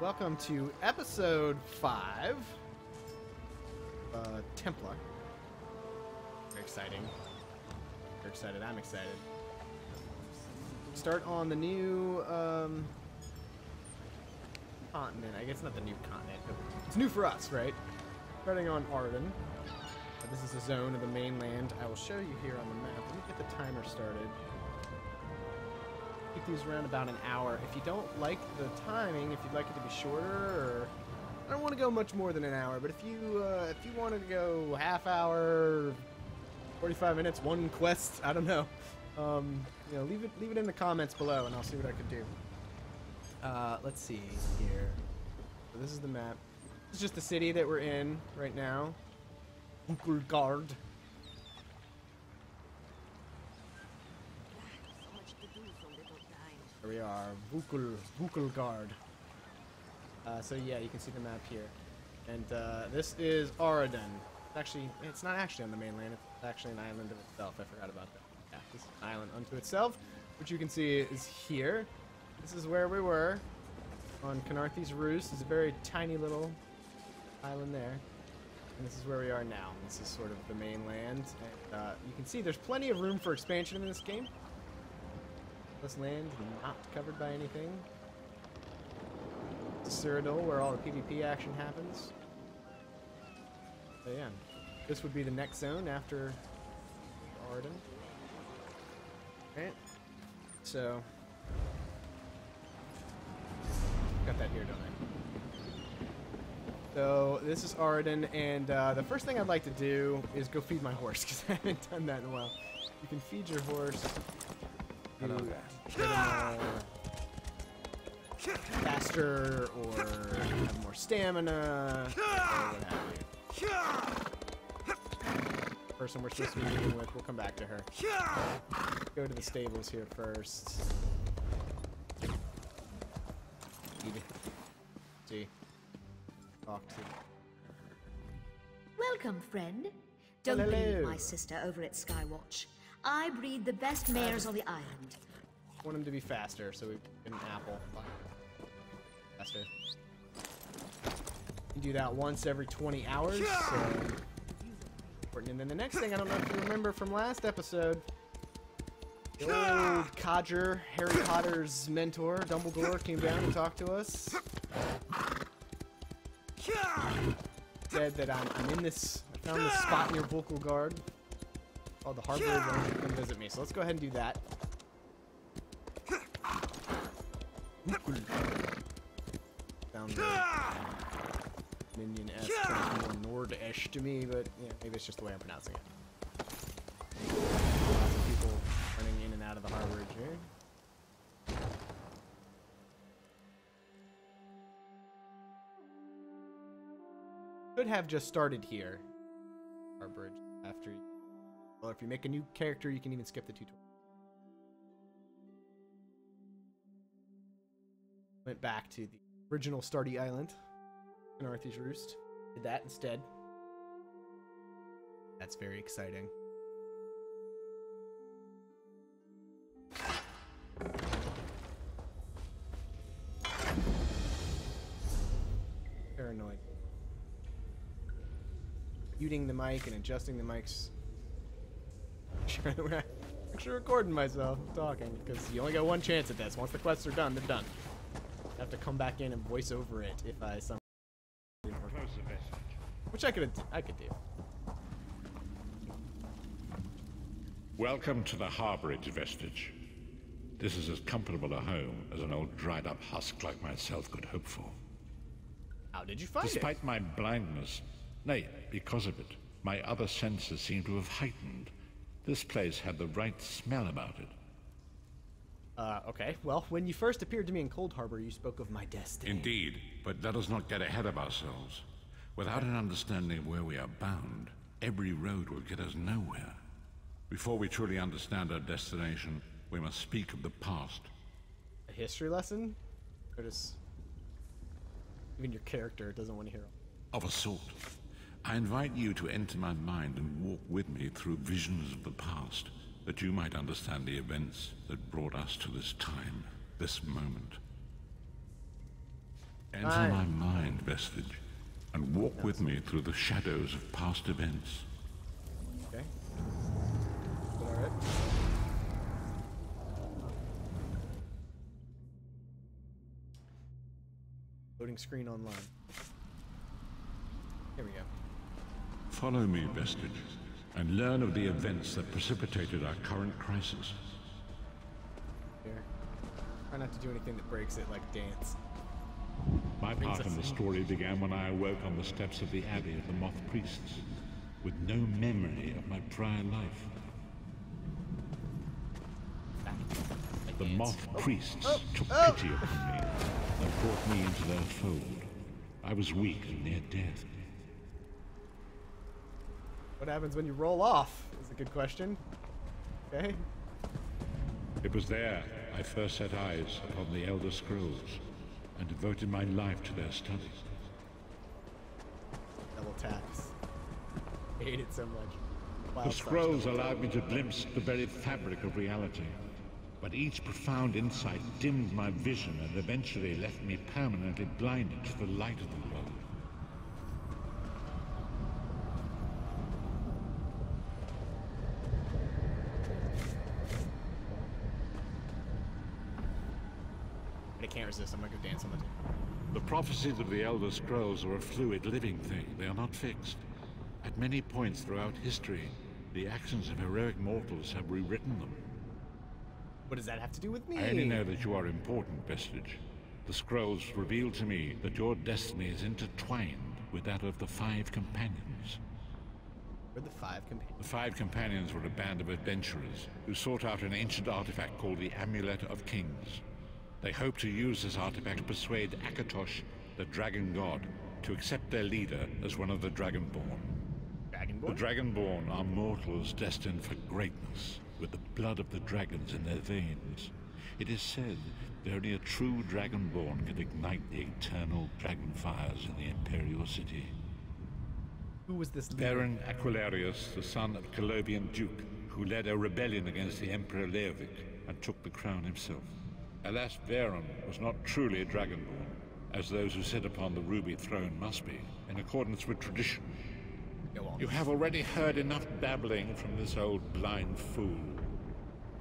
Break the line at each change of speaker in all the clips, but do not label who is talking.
Welcome to episode 5, Templar. Very exciting. Very excited. I'm excited. Start on the new continent. I guess not the new continent, but it's new for us, right? Starting on Arden. This is a zone of the mainland. I will show you here on the map. Let me get the timer started. Keep these around about an hour. If you don't like the timing, if you'd like it to be shorter, or I don't want to go much more than an hour, but if you want to go half hour, 45 minutes, one quest, I don't know. You know, leave it in the comments below, and I'll see what I can do. Let's see here. So this is the map. This is just the city that we're in right now. Guard. Here we are, Vukulgard. So yeah, you can see the map here. And this is Aradin. Actually, it's not actually on the mainland, it's actually an island of itself. I forgot about that. Yeah, this is an island unto itself, which you can see is here. This is where we were, on Canarthy's Roost. It's a very tiny little island there. And this is where we are now. This is sort of the mainland. And you can see there's plenty of room for expansion in this game. This land is not covered by anything. Cyrodiil, where all the PvP action happens. So yeah, this would be the next zone after Arden. Right? So, got that here, don't I? So this is Arden, and the first thing I'd like to do is go feed my horse, because I haven't done that in a while. You can feed your horse. Faster, or have more stamina, or what have you. Person we're supposed to be meeting with, we'll come back to her. Go to the stables here first. See. Talk to.
Welcome, friend. Don't leave my sister over at Skywatch. I breed the best mares on the island.
I want him to be faster, so we get an apple. Faster. You can do that once every 20 hours. So important. And then the next thing, I don't know if you remember from last episode, the old codger, Harry Potter's mentor, Dumbledore, came down and talked to us. Said that I'm in this. I found this spot near Vukulgard called the Harbor. Come visit me. So let's go ahead and do that. Sounds minion-esque, more Nord-ish to me, but yeah, maybe it's just the way I'm pronouncing it. Lots of people running in and out of the harbor here. Could have just started here. Our bridge after. Well, if you make a new character, you can even skip the tutorial. Went back to the original Stardy Island, Canarthy's Roost. Did that instead. That's very exciting. Paranoid. Muting the mic and adjusting the mics. We're actually recording myself talking, because you only got one chance at this. Once the quests are done, they're done. I have to come back in and voice over it if I somehow didn't work. Which I could do.
Welcome to the Harborage Vestige. This is as comfortable a home as an old dried up husk like myself could hope for.
How did you find it?
Despite my blindness, nay, because of it, my other senses seem to have heightened. This place had the right smell about it.
Okay. Well, when you first appeared to me in Cold Harbor, you spoke of my destiny.
Indeed, but let us not get ahead of ourselves. Without an understanding of where we are bound, every road will get us nowhere. Before we truly understand our destination, we must speak of the past.
A history lesson? Or just... even your character doesn't want to hear.
Of a sort. I invite you to enter my mind and walk with me through visions of the past, that you might understand the events that brought us to this time, this moment. Enter my mind, Vestige, and walk with me through the shadows of past events.
Okay. Alright. Loading screen online. Here we go.
Follow me, Vestige, and learn of the events that precipitated our current crisis.
Here. Try not to do anything that breaks it, like dance.
My part in the story began when I awoke on the steps of the Abbey of the Moth Priests, with no memory of my prior life. The Moth Priests took pity upon me and brought me into their fold. I was weak and near death.
What happens when you roll off is a good question. Okay.
It was there I first set eyes upon the Elder Scrolls and devoted my life to their study.
Double taps. I hate it so much.
The scrolls allowed me to glimpse the very fabric of reality, but each profound insight dimmed my vision and eventually left me permanently blinded to the light of the world.
I can't resist. I'm gonna go dance on the table.
The prophecies of the Elder Scrolls are a fluid, living thing. They are not fixed. At many points throughout history, the actions of heroic mortals have rewritten them.
What does that have to do with me?
I only know that you are important, Vestige. The scrolls reveal to me that your destiny is intertwined with that of the Five Companions.
We're the Five Companions.
The Five Companions were a band of adventurers who sought out an ancient artifact called the Amulet of Kings. They hoped to use this artifact to persuade Akatosh, the Dragon God, to accept their leader as one of the Dragonborn.
Dragonborn?
The Dragonborn are mortals destined for greatness, with the blood of the dragons in their veins. It is said that only a true Dragonborn can ignite the eternal dragon fires in the Imperial City.
Who was this leader?
Baron Aquilarius, the son of Colovian Duke, who led a rebellion against the Emperor Leovic and took the crown himself. Alas, Varen was not truly a Dragonborn, as those who sit upon the ruby throne must be, in accordance with tradition.
Go on.
You have already heard enough babbling from this old blind fool.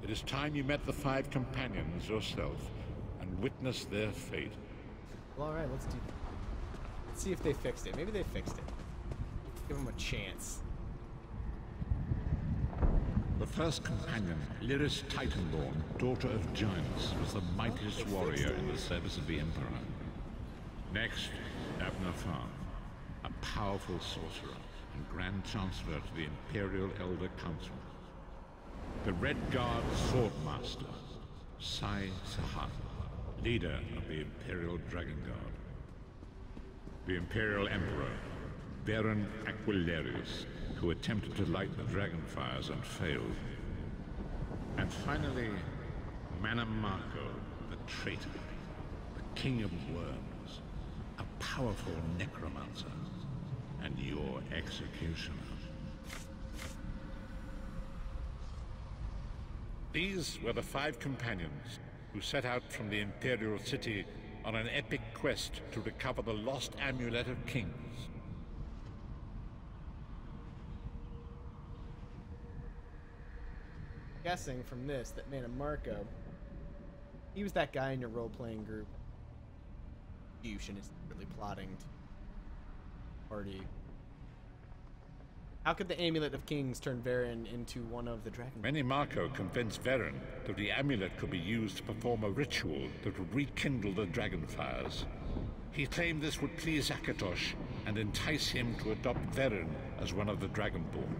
It is time you met the Five Companions yourself and witnessed their fate.
Well, alright, let's do that. Let's see if they fixed it. Maybe they fixed it. Give them a chance.
The first companion, Lyris Titanborn, daughter of giants, was the mightiest warrior in the service of the Emperor. Next, Abner Farn, a powerful sorcerer and Grand Chancellor to the Imperial Elder Council. The Red Guard Swordmaster, Sai Sahan, leader of the Imperial Dragon Guard. The Imperial Emperor, Baron Aquilarius, who attempted to light the dragon fires and failed. And finally, Manamarco, the traitor, the King of Worms, a powerful necromancer, and your executioner. These were the Five Companions who set out from the Imperial City on an epic quest to recover the lost Amulet of Kings.
Guessing from this that Manamarco, he was that guy in your role-playing group. Yushin is really plotting to party. How could the Amulet of Kings turn Varen into one of the dragons?
Manamarco convinced Varen that the amulet could be used to perform a ritual that would rekindle the dragon fires. He claimed this would please Akatosh and entice him to adopt Varen as one of the Dragonborn.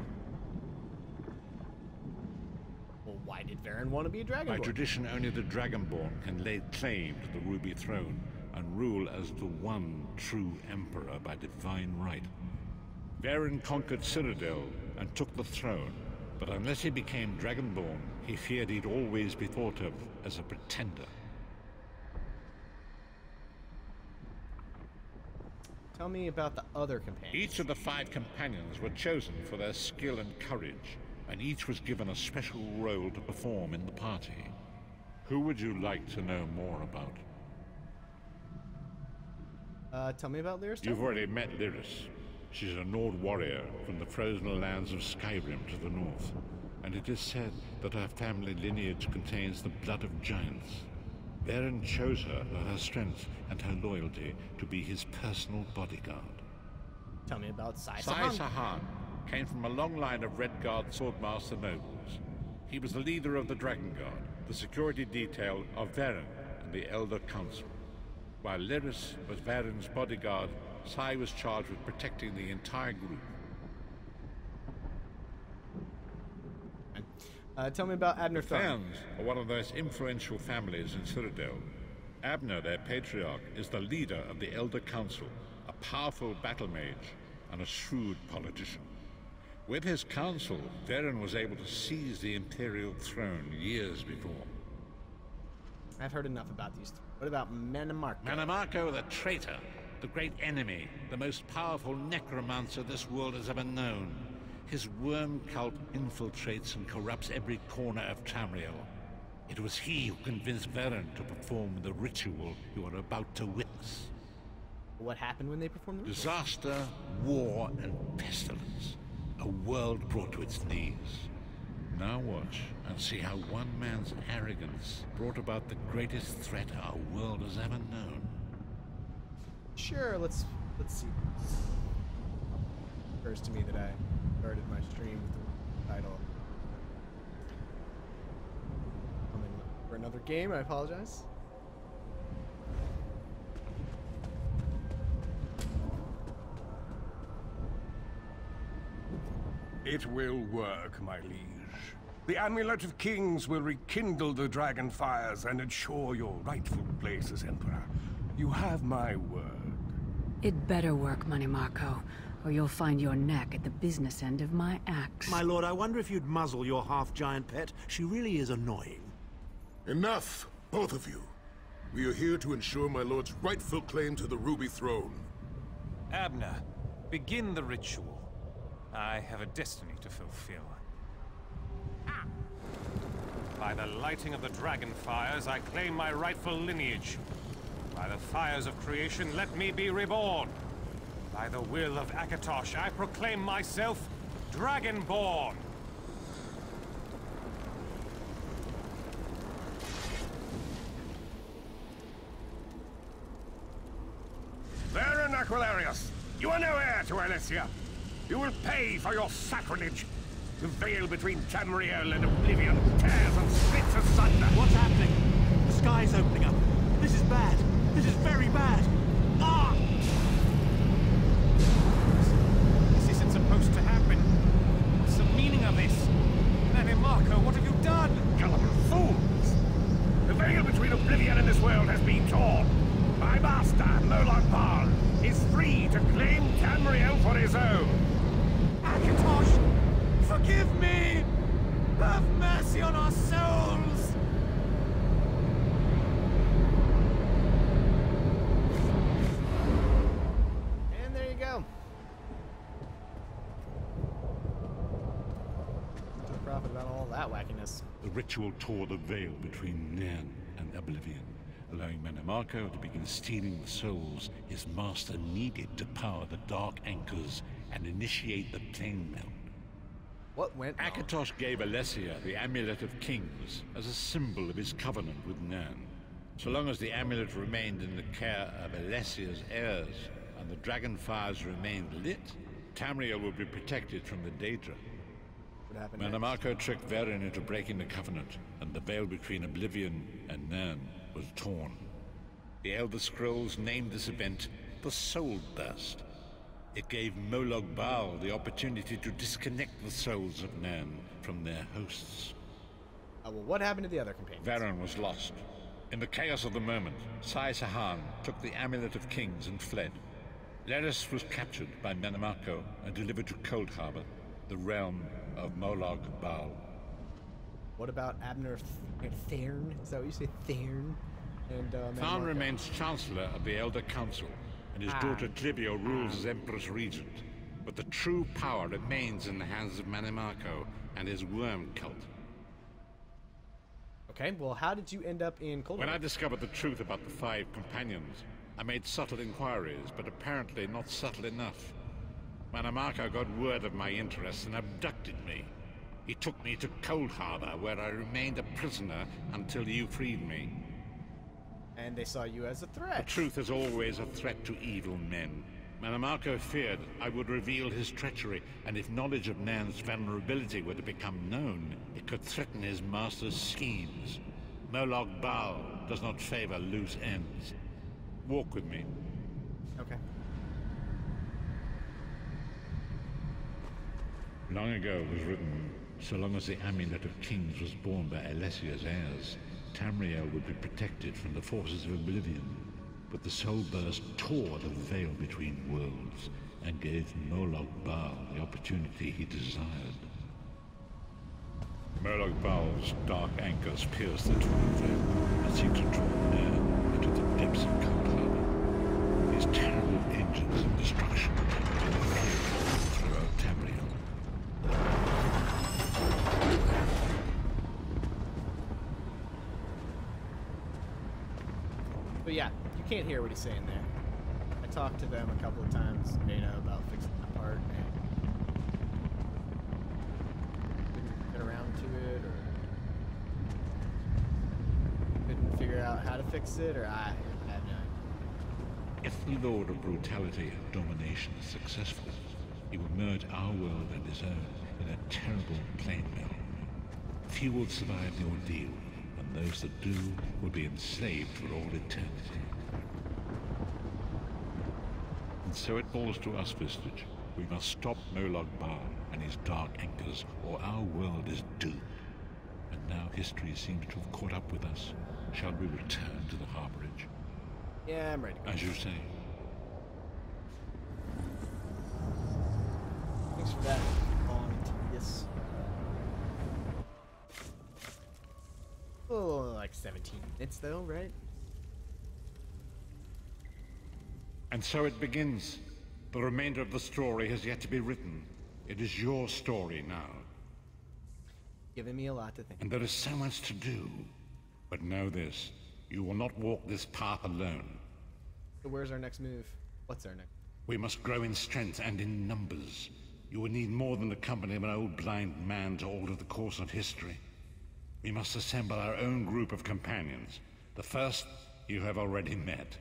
Well, why did Varen want to be a Dragonborn?
By tradition, only the Dragonborn can lay claim to the Ruby Throne and rule as the one true Emperor by divine right. Varen conquered Cyrodiil and took the throne, but unless he became Dragonborn, he feared he'd always be thought of as a pretender.
Tell me about the other companions.
Each of the Five Companions were chosen for their skill and courage, and each was given a special role to perform in the party. Who would you like to know more about?
Tell me about Lyris.
You've already met Lyris. She's a Nord warrior from the frozen lands of Skyrim to the north, and it is said that her family lineage contains the blood of giants. Varen chose her for her strength and her loyalty to be his personal bodyguard.
Tell me about Sai
Sai
Sahan.
Sahan came from a long line of Red Guard swordmaster nobles. He was the leader of the Dragon Guard, the security detail of Varen and the Elder Council. While Lyris was Varen's bodyguard, Sai was charged with protecting the entire group.
Tell me about Abner Thorn.
Thanes are one of the most influential families in Citadel. Abner, their patriarch, is the leader of the Elder Council, a powerful battle mage and a shrewd politician. With his council, Varen was able to seize the Imperial throne years before.
I've heard enough about these three. What about Mannimarco?
Mannimarco, the traitor, the great enemy, the most powerful necromancer this world has ever known. His worm cult infiltrates and corrupts every corner of Tamriel. It was he who convinced Varen to perform the ritual you are about to witness.
What happened when they performed the ritual?
Disaster, war, and pestilence. A world brought to its knees. Now watch and see how one man's arrogance brought about the greatest threat our world has ever known.
Sure, let's see. Occurs to me that I started my stream with the title. I'm in for another game, I apologize.
It will work, my liege. The Amulet of Kings will rekindle the dragon fires and ensure your rightful place as Emperor. You have my word.
It better work, Mannimarco, or you'll find your neck at the business end of my axe.
My lord, I wonder if you'd muzzle your half-giant pet. She really is annoying.
Enough, both of you. We are here to ensure my lord's rightful claim to the Ruby Throne.
Abner, begin the ritual. I have a destiny to fulfill. By the lighting of the dragon fires, I claim my rightful lineage. By the fires of creation, let me be reborn. By the will of Akatosh, I proclaim myself Dragonborn.
Varen Aquilarius, you are no heir to Alessia. You will pay for your sacrilege. The veil between Tamriel and Oblivion tears and splits asunder.
What's happening? The sky's opening up. This is bad. This is very bad. Ah!
This isn't supposed to happen. What's the meaning of this? Mannimarco, what have you done?
Gullible fools! The veil between Oblivion and this world has been torn. My master, Molag Bal, is free to claim Tamriel for his own.
Akatosh, forgive me! Have mercy on our souls!
And there you go. To the profit about all that wackiness.
The ritual tore the veil between Nan and Oblivion, allowing Mannimarco to begin stealing the souls his master needed to power the Dark Anchors and initiate the plane melt.
What went wrong?
Akatosh gave Alessia the Amulet of Kings as a symbol of his covenant with Nan. So long as the amulet remained in the care of Alessia's heirs and the dragon fires remained lit, Tamriel would be protected from the Daedra.
What happened
Mannimarco tricked Varen into breaking the covenant, and the veil between Oblivion and Nan was torn. The Elder Scrolls named this event the Soul Burst. It gave Molag Bal the opportunity to disconnect the souls of Nan from their hosts.
Well, what happened to the other companions?
Varen was lost. In the chaos of the moment, Sai Sahan took the Amulet of Kings and fled. Lyris was captured by Mannimarco and delivered to Cold Harbor, the realm of Molag Bal.
What about Abner Thairn? Is that what you say, Thairn? And
Tharn
Mannimarco?
remains Chancellor of the Elder Council, and his daughter Trivio rules as Empress Regent. But the true power remains in the hands of Mannimarco and his worm cult.
Okay, well, how did you end up in Cold
When I
Harbor?
discovered the truth about the 5 companions, I made subtle inquiries, but apparently not subtle enough. Manimarco got word of my interests and abducted me. He took me to Cold Harbor, where I remained a prisoner until you freed me.
And they saw you as a threat.
The truth is always a threat to evil men. Manimarco feared I would reveal his treachery, and if knowledge of Nan's vulnerability were to become known, it could threaten his master's schemes. Moloch Baal does not favor loose ends. Walk with me.
Okay.
Long ago it was written, so long as the Amulet of Kings was borne by Alessia's heirs, Tamriel would be protected from the forces of oblivion. But the soul burst tore the veil between worlds and gave Moloch Baal the opportunity he desired. Moloch Baal's dark anchors pierce the torn veil and seek to draw near into the depths of Cold Harbor. These terrible engines of destruction interfere throughout Tamriel.
But yeah, you can't hear what he's saying there. I talked to them a couple of times, Dana, about fixing that part, and couldn't get around to it, or couldn't figure out how to fix it, or I have no idea.
If the Lord of Brutality and Domination is successful, he will merge our world and his own in a terrible plain melt. Few will survive the ordeal, and those that do will be enslaved for all eternity. And so it falls to us, Vistage. We must stop Moloch Baal and his dark anchors, or our world is doomed. And now history seems to have caught up with us. Shall we return to the harborage?
Yeah, I'm ready.
As you say.
Thanks for that. On to this. Oh, like 17 minutes though, right?
And so it begins. The remainder of the story has yet to be written. It is your story now.
Giving me a lot to think.
And there is so much to do. But know this, you will not walk this path alone.
So where's our next move? What's our next?
We must grow in strength and in numbers. You will need more than the company of an old blind man to alter the course of history. We must assemble our own group of companions. The first you have already met.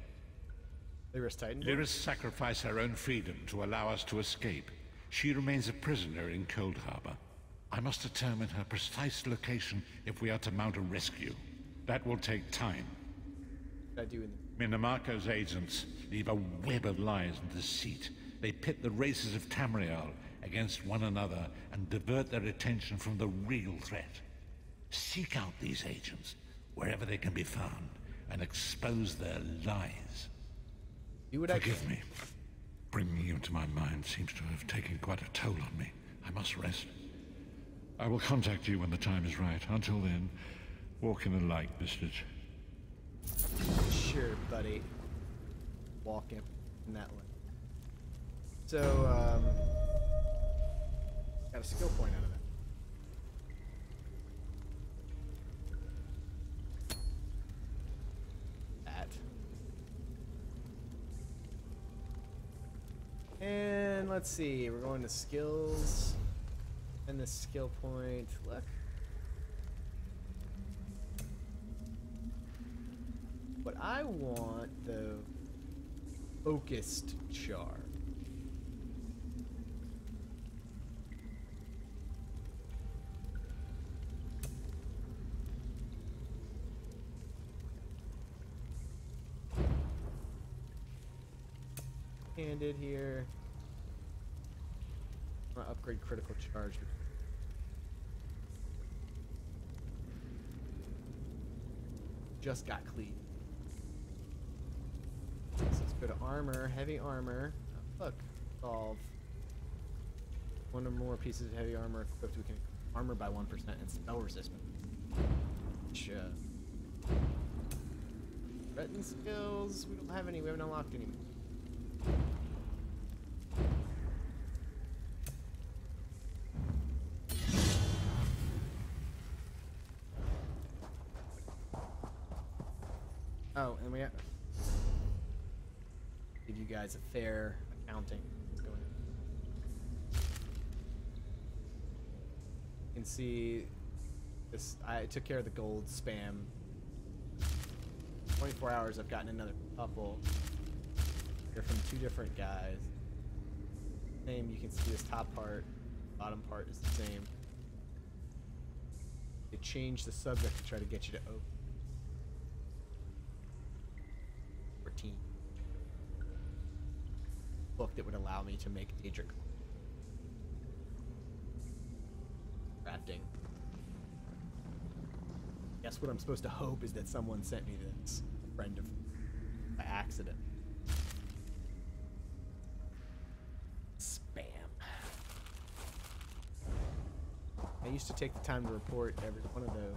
Lyris Titan?
Lyris sacrificed her own freedom to allow us to escape. She remains a prisoner in Cold Harbor. I must determine her precise location if we are to mount a rescue. That will take time.
What do I do in
Minimarco's agents leave a web of lies and deceit. They pit the races of Tamriel against one another and divert their attention from the real threat. Seek out these agents wherever they can be found and expose their lies.
Do what I
Forgive
can.
me. Bringing you into my mind seems to have taken quite a toll on me. I must rest. I will contact you when the time is right. Until then, walk in the light, Vistage.
Sure, buddy. Walking in that way. So, got a skill point out of that. And let's see, we're going to skills and the skill point. Look. What I want, though, focused charm. Handed here. I'm gonna upgrade critical charge. Just got cleat. So let's go to armor, heavy armor. Oh, look, solve. One or more pieces of heavy armor equipped. We can armor by 1% and spell resistance. Which, threaten skills. We don't have any. We haven't unlocked any. Oh, and we have... give you guys a fair accounting. What's going on. You can see this. I took care of the gold spam. 24 hours, I've gotten another couple. They're from 2 different guys. Same, you can see this top part, bottom part is the same. They changed the subject to try to get you to open. 14. Book that would allow me to make Daedric crafting. Guess what I'm supposed to hope is that someone sent me this, a friend of by accident. Spam. I used to take the time to report every one of those.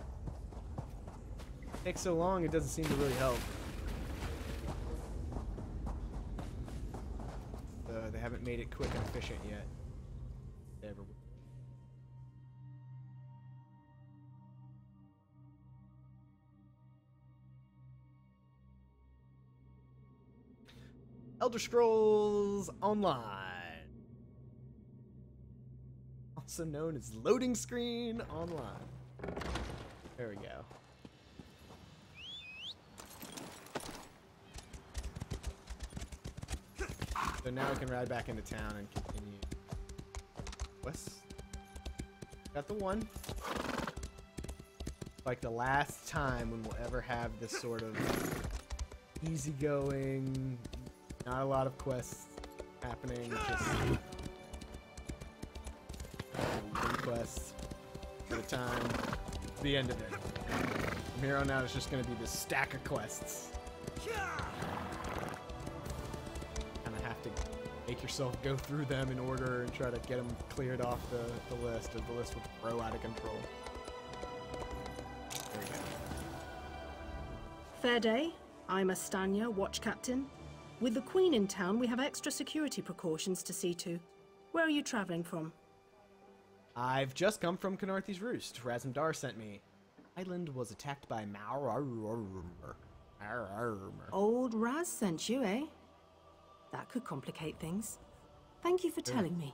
It takes so long, it doesn't seem to really help. They haven't made it quick and efficient yet. They ever will. Elder Scrolls Online, also known as Loading Screen Online. There we go. So now we can ride back into town and continue quests. Got the one. Like the last time when we'll ever have this sort of easygoing, not a lot of quests happening, just one quest at a time. The end of it. From here on out, it's just going to be this stack of quests. Kind of have to make yourself go through them in order and try to get them cleared off the list, or the list will grow out of control. There we go.
Fair day. I'm Astanya, watch captain. With the Queen in town, we have extra security precautions to see to. Where are you traveling from?
I've just come from Canarthy's Roost. Razmdar sent me. Island was attacked by
Old Raz sent you, eh? That could complicate things. Thank you for telling me.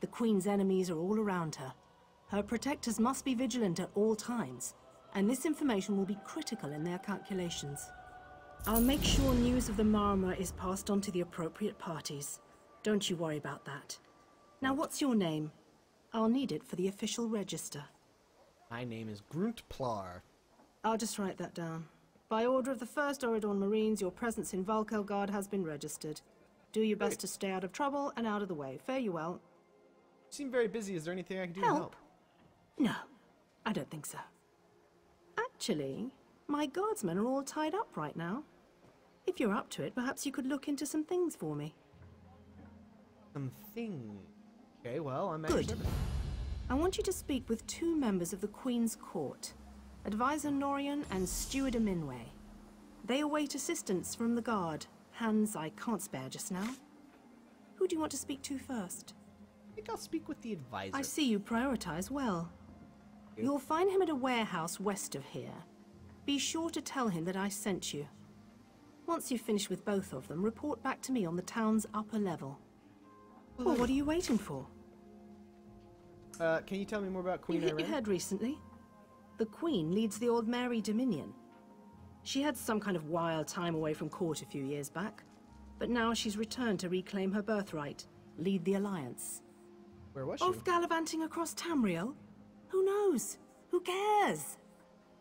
The Queen's enemies are all around her. Her protectors must be vigilant at all times, and this information will be critical in their calculations. I'll make sure news of the Marmor is passed on to the appropriate parties. Don't you worry about that. Now, what's your name? I'll need it for the official register.
My name is Gruntplar.
I'll just write that down. By order of the 1st Oridon Marines, your presence in Valkelgard has been registered. Do your best to stay out of trouble and out of the way. Fare you well.
You seem very busy. Is there anything I can do to help?
No, I don't think so. Actually, my guardsmen are all tied up right now. If you're up to it, perhaps you could look into some things for me.
Some things? Okay, well, I'm
good. I want you to speak with 2 members of the Queen's Court, Advisor Norian and Steward Aminway. They await assistance from the guard, hands I can't spare just now. Who do you want to speak to first?
I think I'll speak with the advisor.
I see you prioritize well. You'll find him at a warehouse west of here. Be sure to tell him that I sent you. Once you've finished with both of them, report back to me on the town's upper level. Well, what are you waiting for?
Can you tell me more about Queen Irene?
You hit your head recently. The Queen leads the Old Mary Dominion. She had some kind of wild time away from court a few years back, but now she's returned to reclaim her birthright, lead the Alliance.
Where was she?
Off gallivanting across Tamriel? Who knows? Who cares?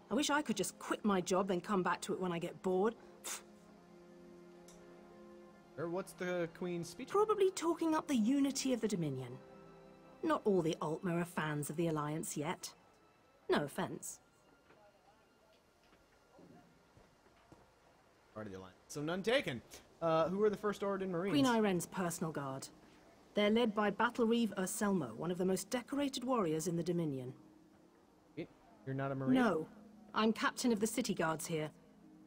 I wish I could just quit my job and come back to it when I get bored.
Or what's the Queen's speech?
Probably talking up the unity of the Dominion. Not all the Altmer are fans of the Alliance yet. No offense.
Part of the Alliance. So none taken. Who are the First Oridon Marines?
Queen Irene's personal guard. They're led by Battle Reeve Urselmo, one of the most decorated warriors in the Dominion.
You're not a Marine?
No. I'm captain of the city guards here.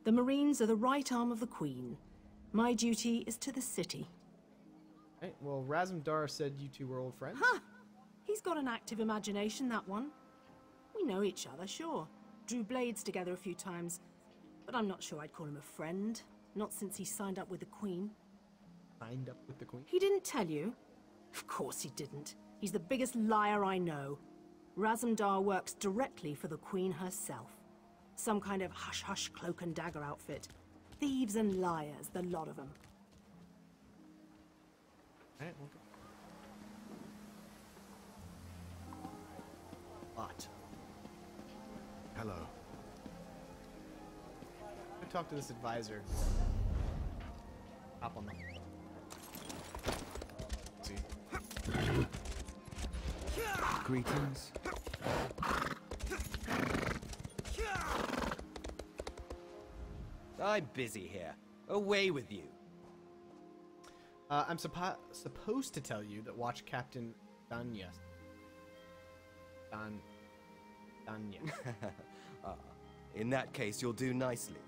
The Marines are the right arm of the Queen. My duty is to the city.
Right, well, Razmdar said you 2 were old friends?
Huh! He's got an active imagination, that one. We know each other, sure. Drew blades together a few times. But I'm not sure I'd call him a friend. Not since he signed up with the Queen.
signed up with the Queen?
He didn't tell you? Of course he didn't. He's the biggest liar I know. Razumdar works directly for the Queen herself. Some kind of hush-hush cloak and dagger outfit. Thieves and liars, the lot of them.
Alright, we'll go. Lot.
Hello.
I'm gonna talk to this advisor. Hop on them. See.
Greetings. I'm busy here. Away with you.
I'm supposed to tell you that watch Captain Danya. Danya.
In that case, you'll do nicely.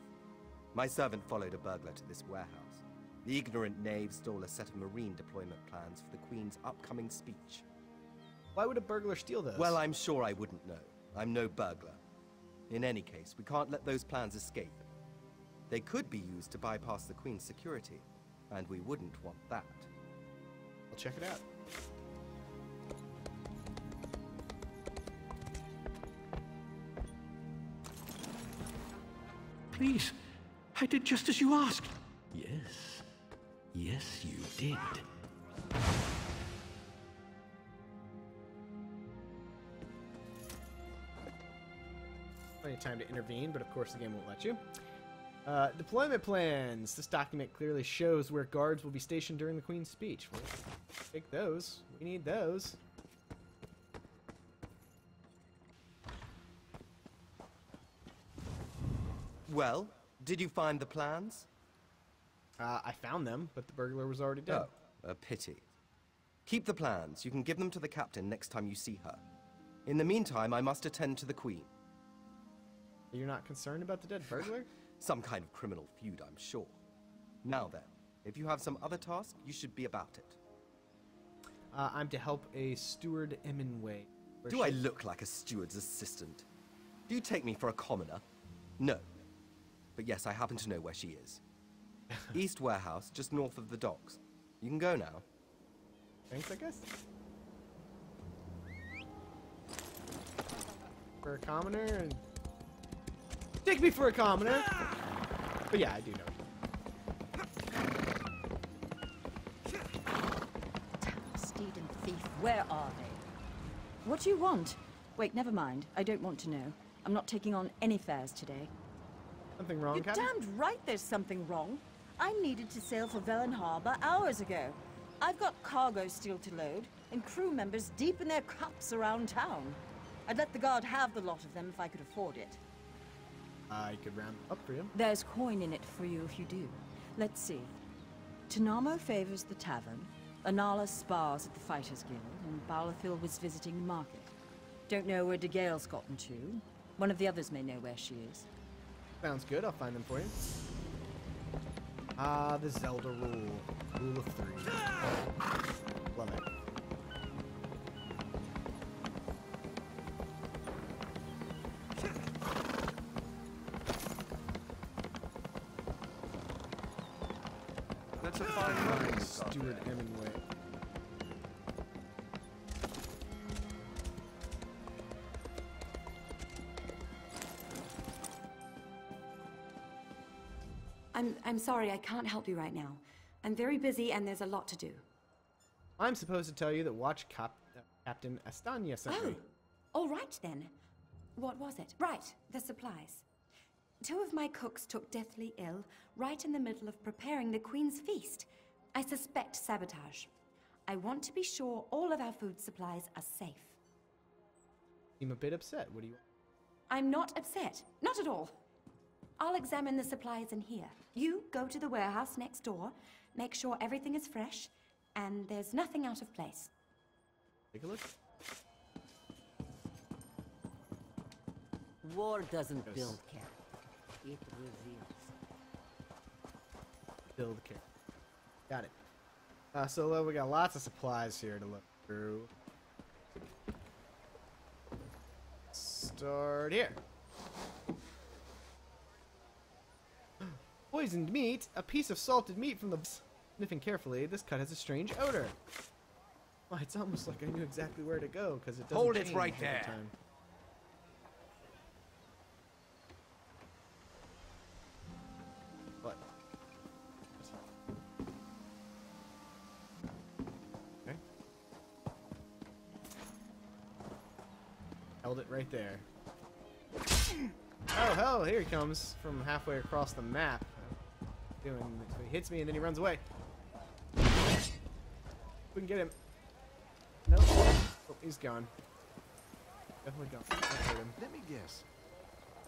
My servant followed a burglar to this warehouse. The ignorant knave stole a set of marine deployment plans for the Queen's upcoming speech.
Why would a burglar steal those?
Well, I'm sure I wouldn't know. I'm no burglar. In any case, we can't let those plans escape. They could be used to bypass the Queen's security, and we wouldn't want that.
I'll check it out.
Please, I did just as you asked. Yes. Yes, you did.
Plenty of time to intervene, but of course the game won't let you. Deployment plans. This document clearly shows where guards will be stationed during the Queen's speech. Well, take those. We need those.
Well, did you find the plans?
I found them, but the burglar was already dead.
Oh, a pity. Keep the plans. You can give them to the captain next time you see her. In the meantime, I must attend to the Queen.
You're not concerned about the dead burglar?
Some kind of criminal feud, I'm sure. Now then, if you have some other task, you should be about it.
I'm to help a steward Eminway.
Do I look like a steward's assistant? Do you take me for a commoner? No. But yes, I happen to know where she is. East Warehouse, just north of the docks. You can go now.
Thanks, I guess. For a commoner and... Take me for a commoner! But yeah, I do know.
Steed and thief, where are they? What do you want? Wait, never mind. I don't want to know. I'm not taking on any fares today.
Something wrong,
You're
Captain?
damned right there's something wrong. I needed to sail for Velen Harbor hours ago. I've got cargo still to load, and crew members deep in their cups around town. I'd let the guard have the lot of them if I could afford it.
I could round up for you.
There's coin in it for you if you do. Let's see. Tanamo favors the tavern, Anala spars at the Fighters Guild, and Balafil was visiting the market. Don't know where De Gale's gotten to. One of the others may know where she is.
Sounds good, I'll find them for you. Ah, the Zelda rule. Rule of 3. Love it.
That's a fine run,
Steward Eminway.
I'm sorry, I can't help you right now. I'm very busy and there's a lot to do.
I'm supposed to tell you that watch Captain Estania sent me.
All right then. What was it? Right, the supplies. 2 of my cooks took deathly ill right in the middle of preparing the Queen's feast. I suspect sabotage. I want to be sure all of our food supplies are safe.
I'm a bit upset. What do you want?
I'm not upset. Not at all. I'll examine the supplies in here. You go to the warehouse next door, make sure everything is fresh, and there's nothing out of place.
Take a look.
War doesn't build character. It reveals.
Build character. Got it. So we got lots of supplies here to look through. Start here. Poisoned meat? A piece of salted meat from the... Sniffing carefully, this cut has a strange odor. Well, it's almost like I knew exactly where to go, because it doesn't
Hold it
change
right
every
there.
time. What? Okay. Held it right there. Oh, hell, here he comes from halfway across the map. So he hits me and then he runs away. We can get him. Nope. Oh, he's gone. Definitely gone.
Let me guess.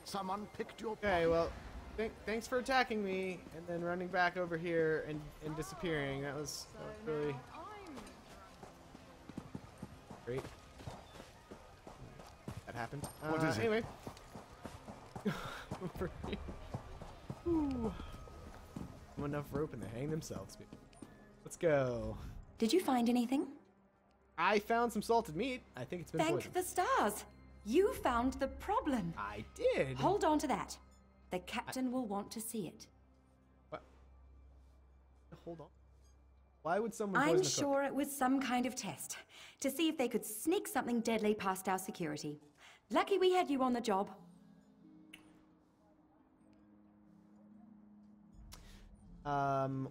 Someone picked your
Okay, well, thanks for attacking me and then running back over here and disappearing. That was really great. That happened.
What is it?
Anyway. Ooh. Enough rope and they hang themselves. Let's go.
Did you find anything?
I found some salted meat. I think it's been
Thank
poisoned.
the stars. You found the problem.
I did.
Hold on to that. The captain will want to see it.
What? Hold on. Why would someone
I'm
poison a cook?
sure it was some kind of test to see if they could sneak something deadly past our security. Lucky we had you on the job.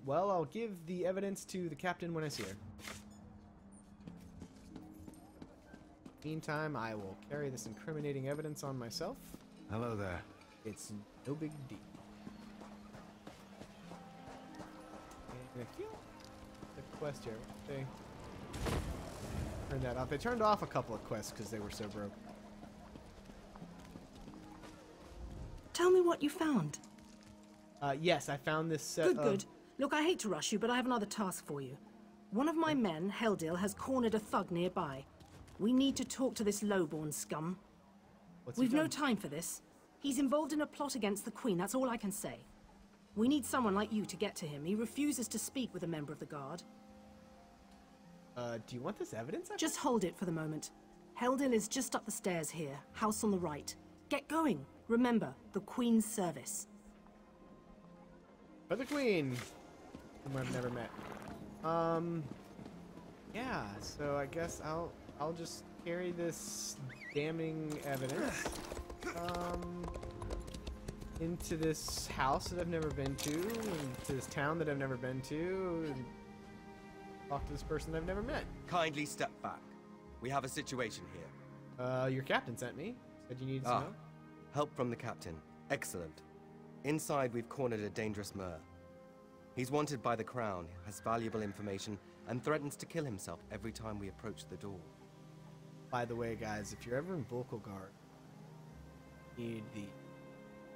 Well, I'll give the evidence to the captain when I see her. Meantime, I will carry this incriminating evidence on myself.
Hello there.
It's no big deal. And I feel the quest here. They turned that off. They turned off a couple of quests because they were so broke.
Tell me what you found.
Yes, I found this set
Good,
of...
good. Look, I hate to rush you, but I have another task for you. One of my men, Heldil, has cornered a thug nearby. We need to talk to this lowborn scum. We've no time for this. He's involved in a plot against the Queen, that's all I can say. We need someone like you to get to him. He refuses to speak with a member of the Guard.
Do you want this evidence?
Just hold it for the moment. Heldil is just up the stairs here, house on the right. Get going. Remember, the Queen's service.
For the Queen, whom I've never met. Yeah, so I guess I'll just carry this damning evidence, into this house that I've never been to, into this town that I've never been to, and talk to this person I've never met.
Kindly step back. We have a situation here.
Your captain sent me. Said you needed some help.
Help from the captain. Excellent. Inside, we've cornered a dangerous Mer. He's wanted by the Crown, has valuable information, and threatens to kill himself every time we approach the door.
By the way, guys, if you're ever in Volkogard, you need the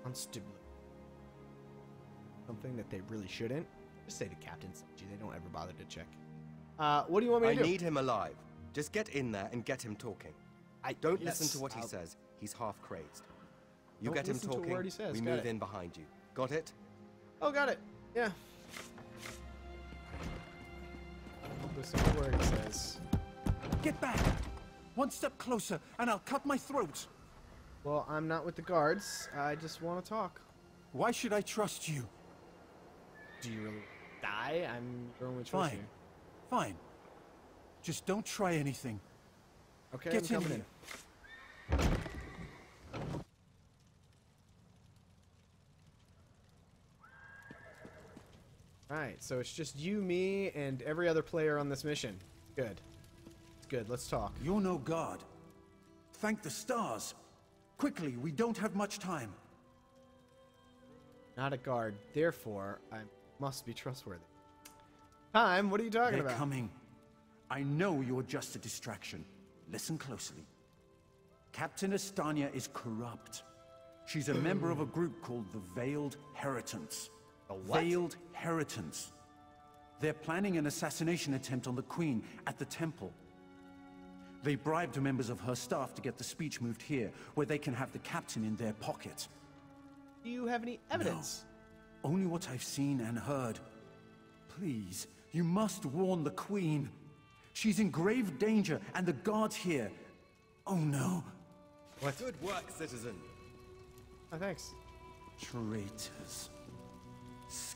constable. Something that they really shouldn't. Just say the captain sent you. They don't ever bother to check. What do you want me to do?
I need him alive. Just get in there and get him talking. Don't listen to what he says. He's half crazed. You get him talking, we move in behind you. Got it?
Oh, got it. Yeah. Listen to what he says.
Get back! One step closer, and I'll cut my throat.
Well, I'm not with the guards. I just want to talk.
Why should I trust you?
Do you really die? I'm your only choice here.
Fine. Just don't try anything.
Okay,
Get
I'm coming in. Alright, so it's just you, me, and every other player on this mission. Good. It's good, let's talk.
You're no god. Thank the stars. Quickly, we don't have much time.
Not a guard, therefore, I must be trustworthy. Time? What are you talking about?
They're coming. I know you're just a distraction. Listen closely. Captain Estania is corrupt. She's a member of a group called the Veiled Heritants.
The what?
Veiled Heritants. They're planning an assassination attempt on the Queen at the temple. They bribed members of her staff to get the speech moved here, where they can have the captain in their pocket.
Do you have any evidence?
No. Only what I've seen and heard. Please, you must warn the Queen. She's in grave danger, and the guards here. Oh no.
What?
Good work, citizen.
Oh, thanks.
Traitors.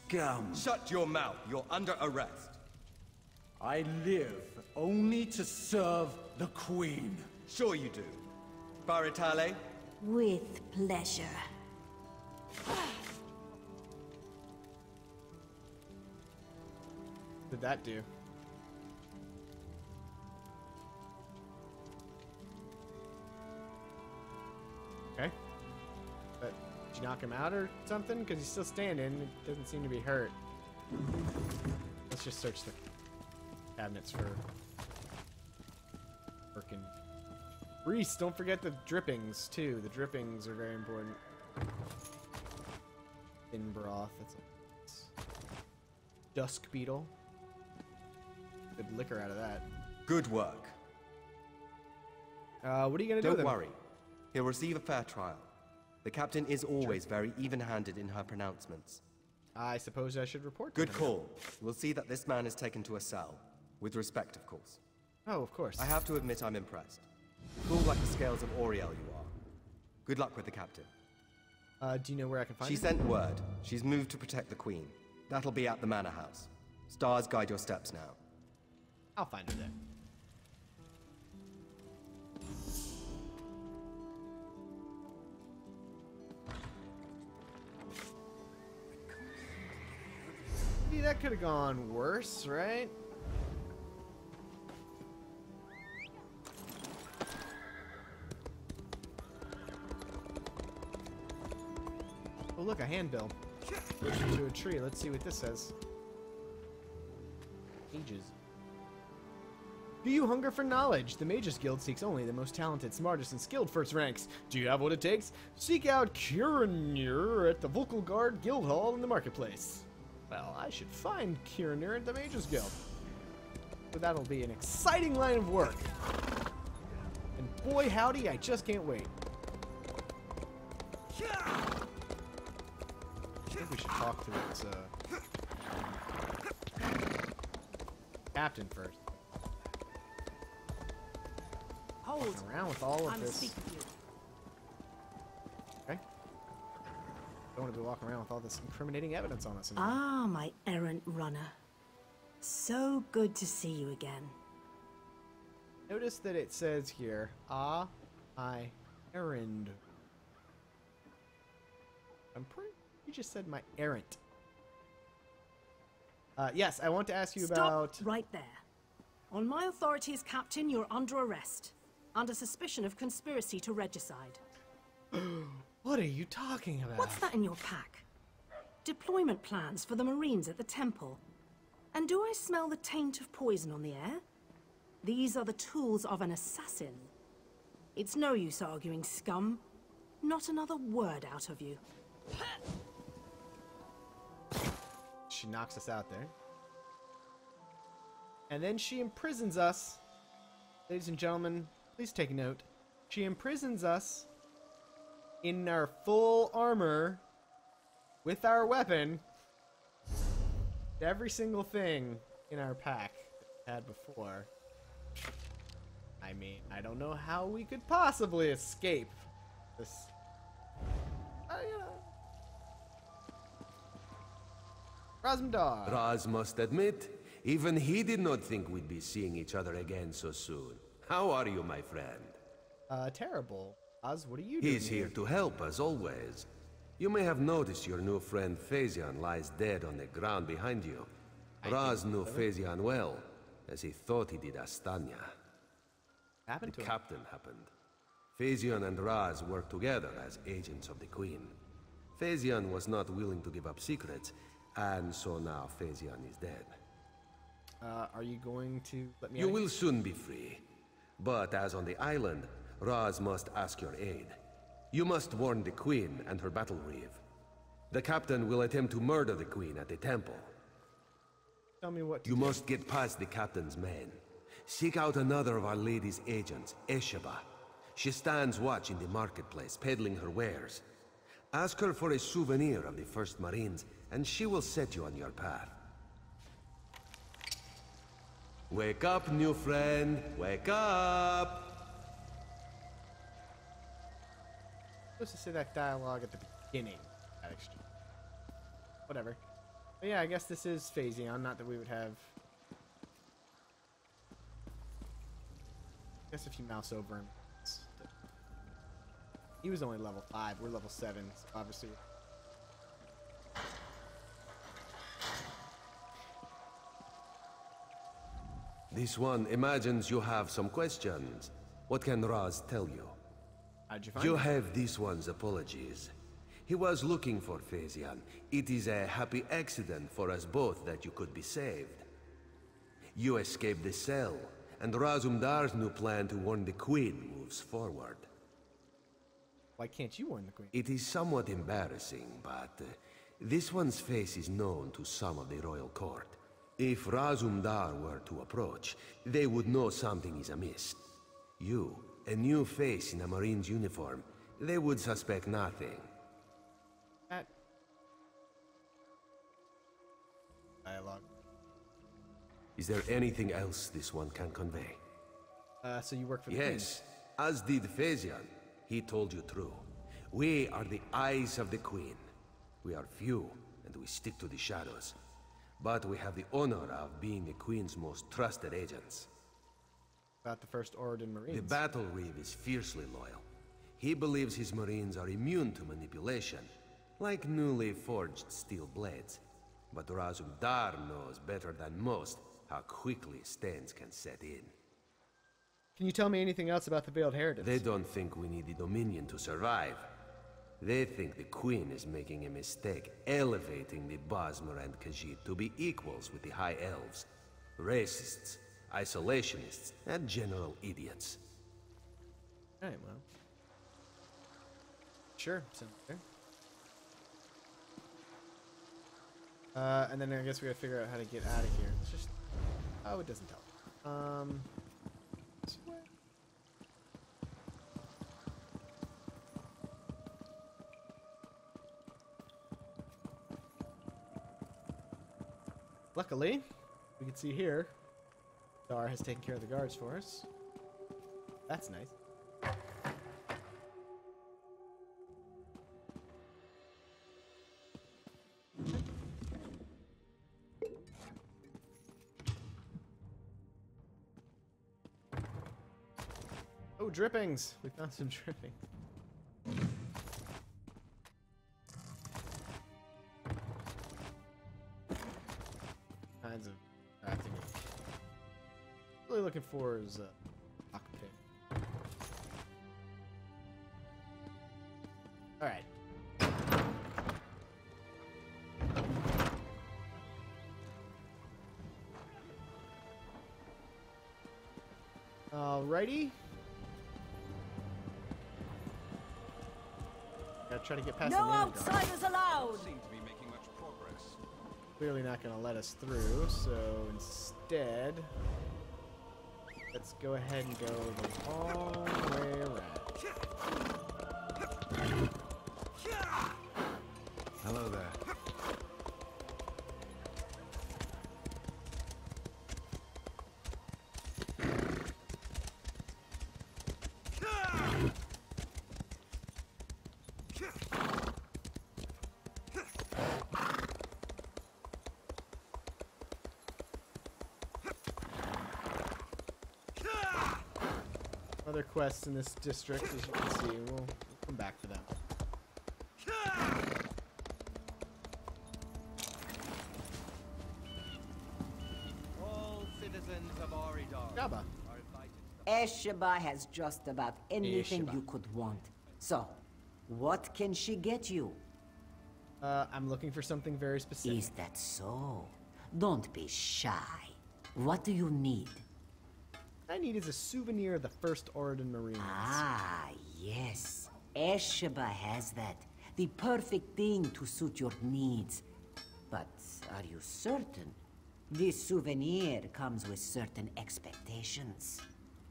Scum!
Shut your mouth. You're under arrest.
I live only to serve the Queen.
Sure you do. Baritale?
With pleasure.
What did that do? Okay. But did you knock him out or something? Because he's still standing. It doesn't seem to be hurt. Let's just search the cabinets for working. Reese, don't forget the drippings too. The drippings are very important. Thin broth. That's a dusk beetle. Good liquor out of that.
Good work.
What are you gonna do
Don't
with him?
worry. He'll receive a fair trial. The captain is always very even-handed in her pronouncements.
I suppose I should report to
Good
him.
call. We'll see that this man is taken to a cell. With respect, of course.
Oh, of course.
I have to admit I'm impressed. Cool like the scales of Oriel you are. Good luck with the captain.
Do you know where I can find
She
him?
sent word. She's moved to protect the Queen. That'll be at the Manor House. Stars guide your steps now.
I'll find her there. Maybe that could have gone worse, right? Oh, look, a handbill. Push to a tree. Let's see what this says. Mages. Do you hunger for knowledge? The Mages Guild seeks only the most talented, smartest, and skilled first ranks. Do you have what it takes? Seek out Kiranir at the Vocal Guard Guild Hall in the marketplace. Well, I should find Kiranir at the Mages Guild. So that'll be an exciting line of work. And boy howdy, I just can't wait. I think we should talk to its captain first.
Hold.
Walking around with all of
I'm
this.
speak with you.
Okay. Don't want to be walking around with all this incriminating evidence on us anymore.
Ah, my errant runner. So good to see you again.
Notice that it says here, my errand. I'm pretty. You just said my errant. Yes, I want to ask you about.
Stop right there. On my authority as captain, you're under arrest. Under suspicion of conspiracy to regicide.
What are you talking about?
What's that in your pack? Deployment plans for the Marines at the temple. And do I smell the taint of poison on the air? These are the tools of an assassin. It's no use arguing, scum. Not another word out of you.
She knocks us out there. And then she imprisons us. Ladies and gentlemen, please take note. She imprisons us in our full armor with our weapon. Every single thing in our pack that we had before. I mean, I don't know how we could possibly escape this. Razmdar.
Raz must admit, even he did not think we'd be seeing each other again so soon. How are you, my friend?
Terrible. Oz, what are you doing?
He's here to help, as always. You may have noticed your new friend Phazion lies dead on the ground behind you. Raz knew Phazion well, as he thought he did Astanya.
Happened to
The
him?
captain happened. Phazion and Raz worked together as agents of the Queen. Phazion was not willing to give up secrets, and so now Phazion is dead.
Are you going to let me
You
out?
will soon be free. But as on the island, Raz must ask your aid. You must warn the Queen and her battle reeve. The captain will attempt to murder the Queen at the temple.
Tell me what to
You
do.
must get past the captain's men. Seek out another of Our Lady's agents, Esheba. She stands watch in the marketplace, peddling her wares. Ask her for a souvenir of the First Marines, and she will set you on your path. Wake up, new friend. Wake up!
Supposed to say that dialogue at the beginning. That exchange. Whatever. But yeah, I guess this is Phaezion, not that we would have... I guess if you mouse over him... He was only level 5, we're level 7, so obviously...
This one imagines you have some questions. What can Raz tell you?
How'd you find
You
him?
have this one's apologies. He was looking for Phaezion. It is a happy accident for us both that you could be saved. You escaped the cell, and Razumdar's new plan to warn the Queen moves forward.
Why can't you warn the Queen?
It is somewhat embarrassing, but this one's face is known to some of the royal court. If Razumdar were to approach, they would know something is amiss. You, a new face in a Marine's uniform, they would suspect nothing.
That... dialogue.
Is there anything else this one can convey?
So you work for the
Yes, as did Phaezion. He told you true. We are the eyes of the Queen. We are few, and we stick to the shadows. But we have the honor of being the Queen's most trusted agents.
About the First Order Marines.
The Battle Reeve is fiercely loyal. He believes his Marines are immune to manipulation, like newly forged steel blades. But Razumdar knows better than most how quickly stains can set in.
Can you tell me anything else about the Veiled Heretics?
They don't think we need the Dominion to survive. They think the Queen is making a mistake, elevating the Bosmer and Khajiit to be equals with the High Elves. Racists, isolationists, and general idiots.
Alright, well. Sure, sounds fair. And then I guess we gotta figure out how to get out of here. It's just... oh, it doesn't tell. This way? Luckily, we can see here, Dar has taken care of the guards for us. That's nice. Oh, drippings! We found some drippings. Kinds of crafting. Really looking for is cockpit. All right. Alrighty. Gotta try to get past the
No
landing guard.
outsiders allowed!
Seem to be making much progress.
Clearly not gonna let us through, so instead, let's go ahead and go the long way around.
Hello there.
Other quests in this district, as you can see, we'll come back to them.
All citizens of Auridar
Jabba.
are invited.
Esheba has just about anything
Esheba.
you could want. So, what can she get you?
I'm looking for something very specific.
Is that so? Don't be shy. What do you need?
What I need is a souvenir of the First Order Marines.
Ah, yes. Esheba has that. The perfect thing to suit your needs. But are you certain? This souvenir comes with certain expectations.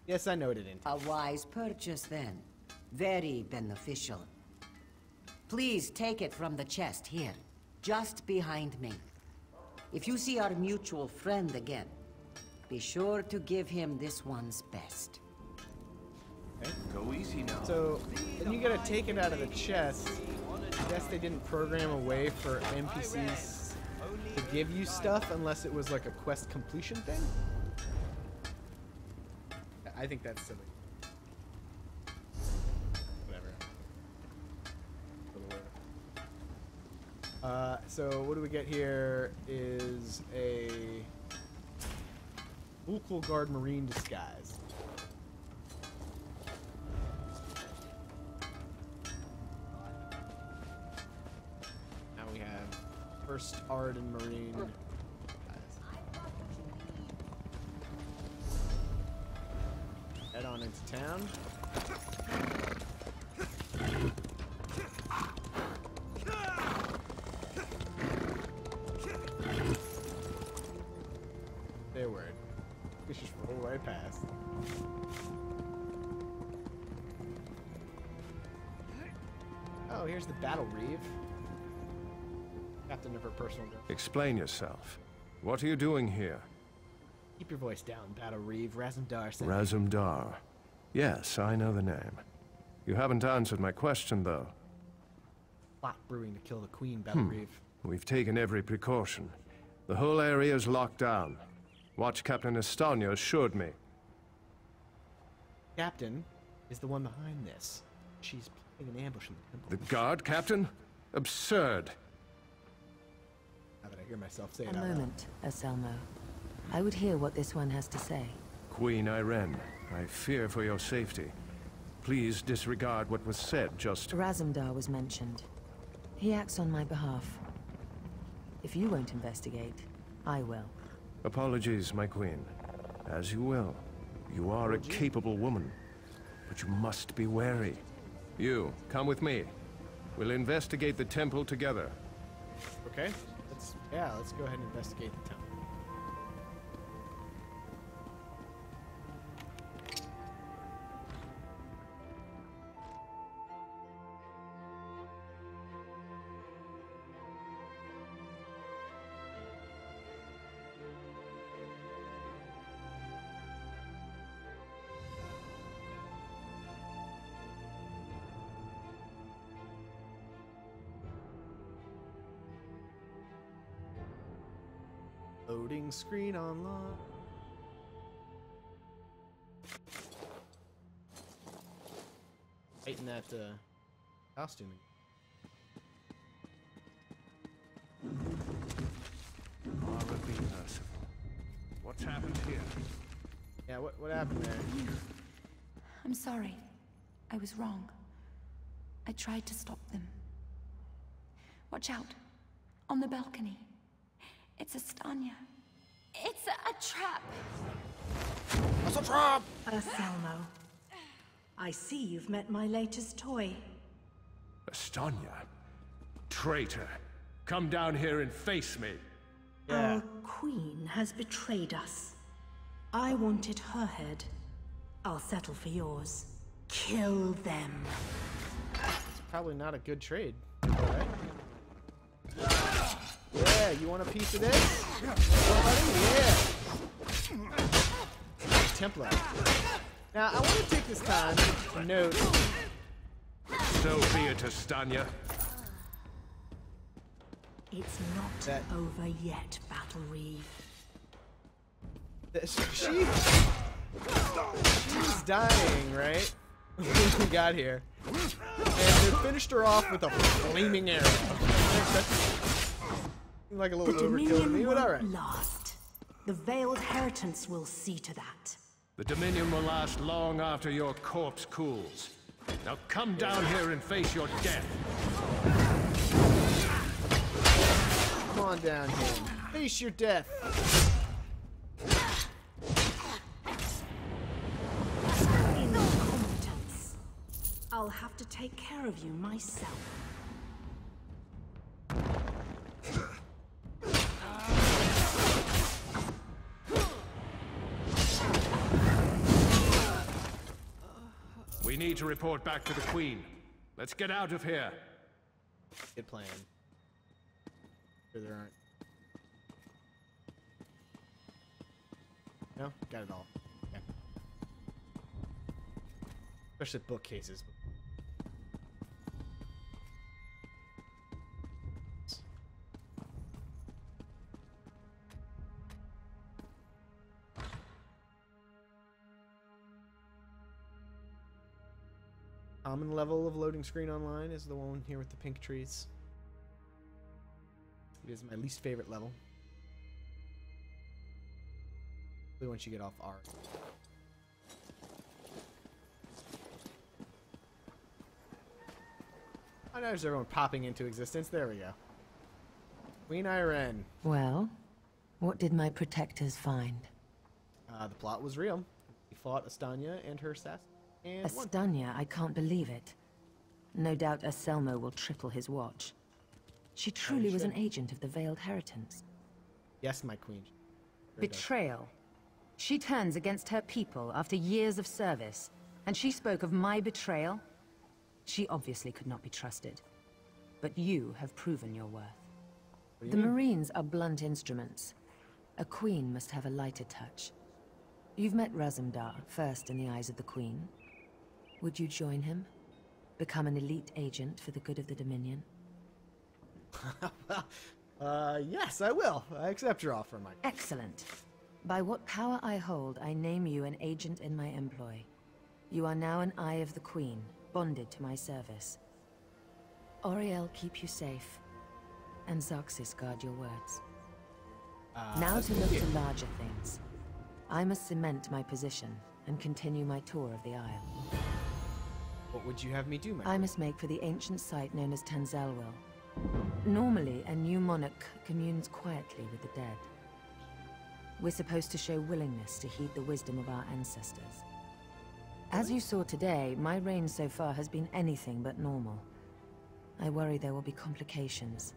Yes, I know what it entails.
A wise purchase, then. Very beneficial. Please take it from the chest here, just behind me. If you see our mutual friend again, be sure to give him this one's best.
Okay.
Go easy now.
So, then you gotta take it out of the chest. I guess they didn't program a way for NPCs to give you stuff unless it was like a quest completion thing. I think that's silly. Whatever. So what do we get here is a Buccal Guard Marine disguise. Now we have first Arden Marine. Head on into town. Their word. We just roll right past. Oh, here's the Battle Reeve. Captain of her personal guard.
Explain yourself. What are you doing here?
Keep your voice down, Battle Reeve. Razumdar said.
Razumdar. Yes, I know the name. You haven't answered my question, though.
Plot brewing to kill the Queen, Battle Reeve.
We've taken every precaution. The whole area is locked down. Watch Captain Estonia assured me.
Captain is the one behind this. She's planning an ambush in the temple.
The guard, Captain? Absurd.
Now that I hear myself say it
A
out loud.
moment, Anselmo. I would hear what this one has to say.
Queen Irene, I fear for your safety. Please disregard what was said, just...
Razumdar was mentioned. He acts on my behalf. If you won't investigate, I will.
Apologies, my queen. As you will. You are a capable woman. But you must be wary. You, come with me. We'll investigate the temple together.
Okay. Let's go ahead and investigate the temple. Loading screen online. Tighten that costuming.
What's happened here?
Yeah, what happened there?
I'm sorry. I was wrong. I tried to stop them. Watch out. On the balcony. It's Estania. It's a trap.
It's a trap!
Anselmo, I see you've met my latest toy.
Estonia? Traitor. Come down here and face me.
Our queen has betrayed us. I wanted her head. I'll settle for yours. Kill them.
It's probably not a good trade, right? Yeah, you want a piece of this? Yeah. Templar. Now, I want to take this time to note.
So be it, Estania.
It's not over yet, Battle Reeve.
She's dying, right? When we got here. And they finished her off with a flaming arrow. Like a little overkill to me, but alright.
Last. The Veiled Heritance will see to that.
The Dominion will last long after your corpse cools. Now come down here and face your death.
Come on down here. Face your death.
Incompetence. I'll have to take care of you myself.
We need to report back to the Queen. Let's get out of here.
Good plan. Sure there aren't. No? Got it all. Okay. Especially bookcases. common level of loading screen online is the one here with the pink trees. It is my least favorite level. Once you get off R. Oh, there's everyone popping into existence. There we go. Queen Irene.
Well, what did my protectors find?
The plot was real. We fought Astanya and her assassin. And won.
Astanya, I can't believe it. No doubt Anselmo will triple his watch. She truly was an agent of the Veiled Heritance.
Yes, my queen.
Betrayal. She turns against her people after years of service, and she spoke of my betrayal? She obviously could not be trusted. But you have proven your worth. The Marines are blunt instruments. A queen must have a lighter touch. You've met Razumdar, first in the eyes of the Queen. Would you join him? Become an elite agent for the good of the Dominion?
Yes, I will. I accept your offer, Mike.
Excellent. By what power I hold, I name you an agent in my employ. You are now an Eye of the Queen, bonded to my service. Oriel keep you safe, and Zoxis guard your words. Now to look to larger things. I must cement my position and continue my tour of the Isle.
What would you have me do,
I must make for the ancient site known as Tanzalwil. Normally, a new monarch communes quietly with the dead. We're supposed to show willingness to heed the wisdom of our ancestors. As you saw today, my reign so far has been anything but normal. I worry there will be complications,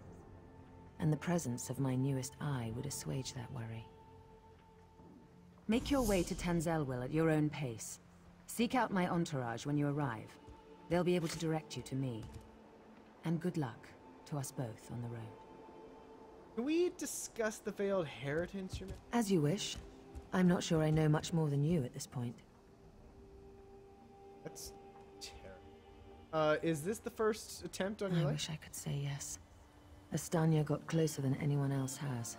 and the presence of my newest eye would assuage that worry.
Make your way to Tanzalwil at your own pace. Seek out my entourage when you arrive. They'll be able to direct you to me. And good luck to us both on the road.
Can we discuss the Veiled Heritance?
As you wish. I'm not sure I know much more than you at this point.
That's terrible. Is this the first attempt on your life?
I wish I could say yes. Astanya got closer than anyone else has.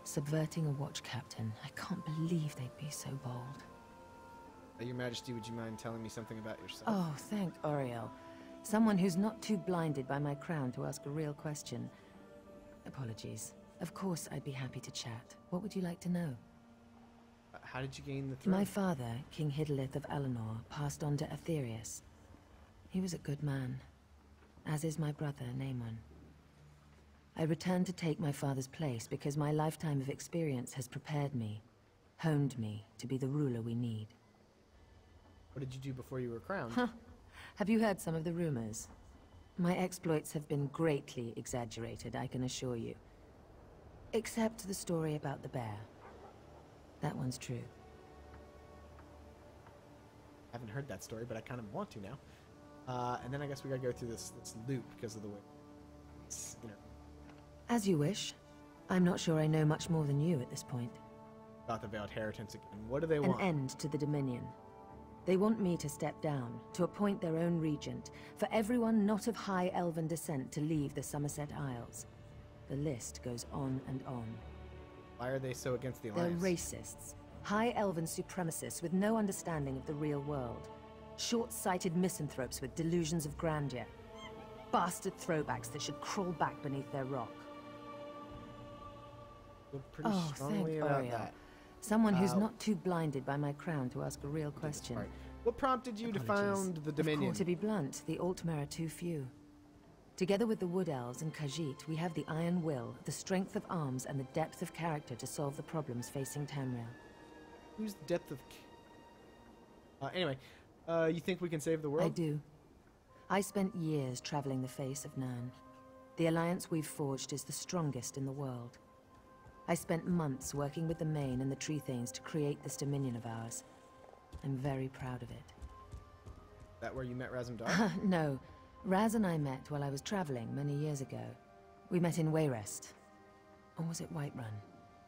Subverting a watch captain. I can't believe they'd be so bold.
Your Majesty, would you mind telling me something about yourself?
Oh, thank Oriel. Someone who's not too blinded by my crown to ask a real question. Apologies. Of course, I'd be happy to chat. What would you like to know?
How did you gain the throne?
My father, King Hidalith of Alinor, passed on to Aetherius. He was a good man, as is my brother, Naemon. I returned to take my father's place because my lifetime of experience has prepared me, honed me to be the ruler we need.
What did you do before you were crowned?
Huh. Have you heard some of the rumors? My exploits have been greatly exaggerated, I can assure you. Except the story about the bear. That one's true.
I haven't heard that story, but I kind of want to now. And then I guess we gotta go through this loop because of the way it's, you know.
As you wish. I'm not sure I know much more than you at this point.
About the Veiled Heritance again. What do they want?
An end to the Dominion. They want me to step down, to appoint their own regent, for everyone not of high elven descent to leave the Somerset Isles. The list goes on and on.
Why are they so against the Alliance?
They're racists. High elven supremacists with no understanding of the real world. Short-sighted misanthropes with delusions of grandeur. Bastard throwbacks that should crawl back beneath their rock.
Feel pretty strongly about
Oriel.
that.
Someone who's not too blinded by my crown to ask a real question.
Right. What prompted you to found the Dominion?
To be blunt, the Altmer are too few. Together with the Wood Elves and Khajiit, we have the iron will, the strength of arms, and the depth of character to solve the problems facing Tamriel.
Who's the depth of... Anyway, you think we can save the world?
I do. I spent years traveling the face of Nirn. The alliance we've forged is the strongest in the world. I spent months working with the Main and the Tree Thanes to create this dominion of ours. I'm very proud of it.
That where you met Razumdar?
No. Raz and I met while I was traveling many years ago. We met in Wayrest. Or was it Whiterun?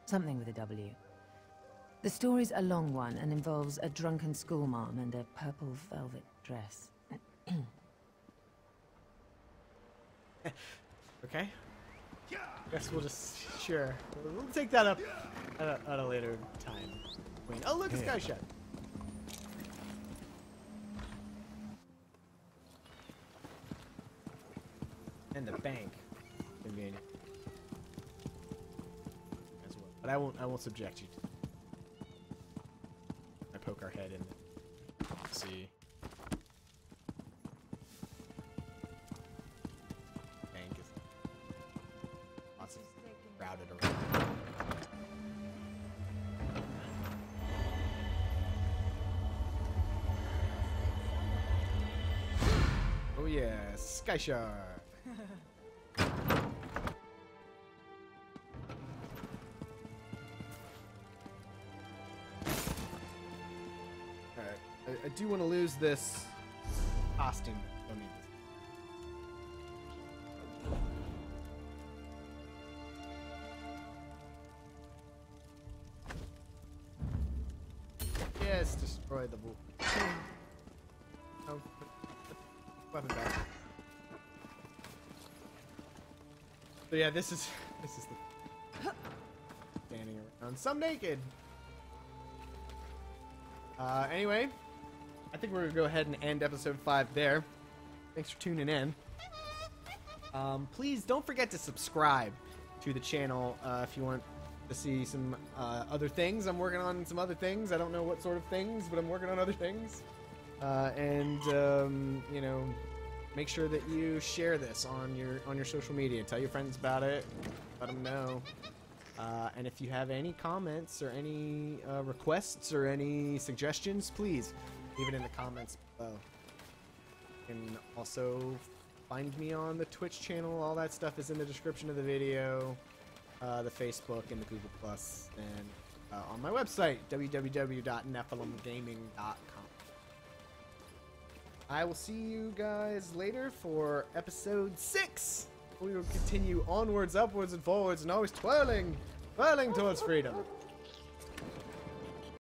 Something with a W. The story's a long one and involves a drunken schoolmarm and a purple velvet dress.
Okay. Guess we'll just... Sure. We'll take that up at a later time. Queen. Oh, look, a sky shot. And the bank. Convenient. As well. But I won't subject you to. I poke our head in. See. Bank is lots of crowded around. Oh yeah, Sky Shard. Alright, I do want to lose this costume. Don't need this. Yes, destroy the bull. Oh, weapon back. So yeah, this is the standing around, some naked. Anyway, I think we're gonna go ahead and end episode 5 there. Thanks for tuning in. Please don't forget to subscribe to the channel if you want to see some other things. I'm working on some other things. I don't know what sort of things, but I'm working on other things. You know, make sure that you share this on your social media. Tell your friends about it. Let them know. And if you have any comments or any requests or any suggestions, please leave it in the comments below. You can also find me on the Twitch channel. All that stuff is in the description of the video. The Facebook and the Google Plus, and on my website, www.nephilimgaming.com. I will see you guys later for episode 6. We will continue onwards, upwards, and forwards, and always twirling towards freedom.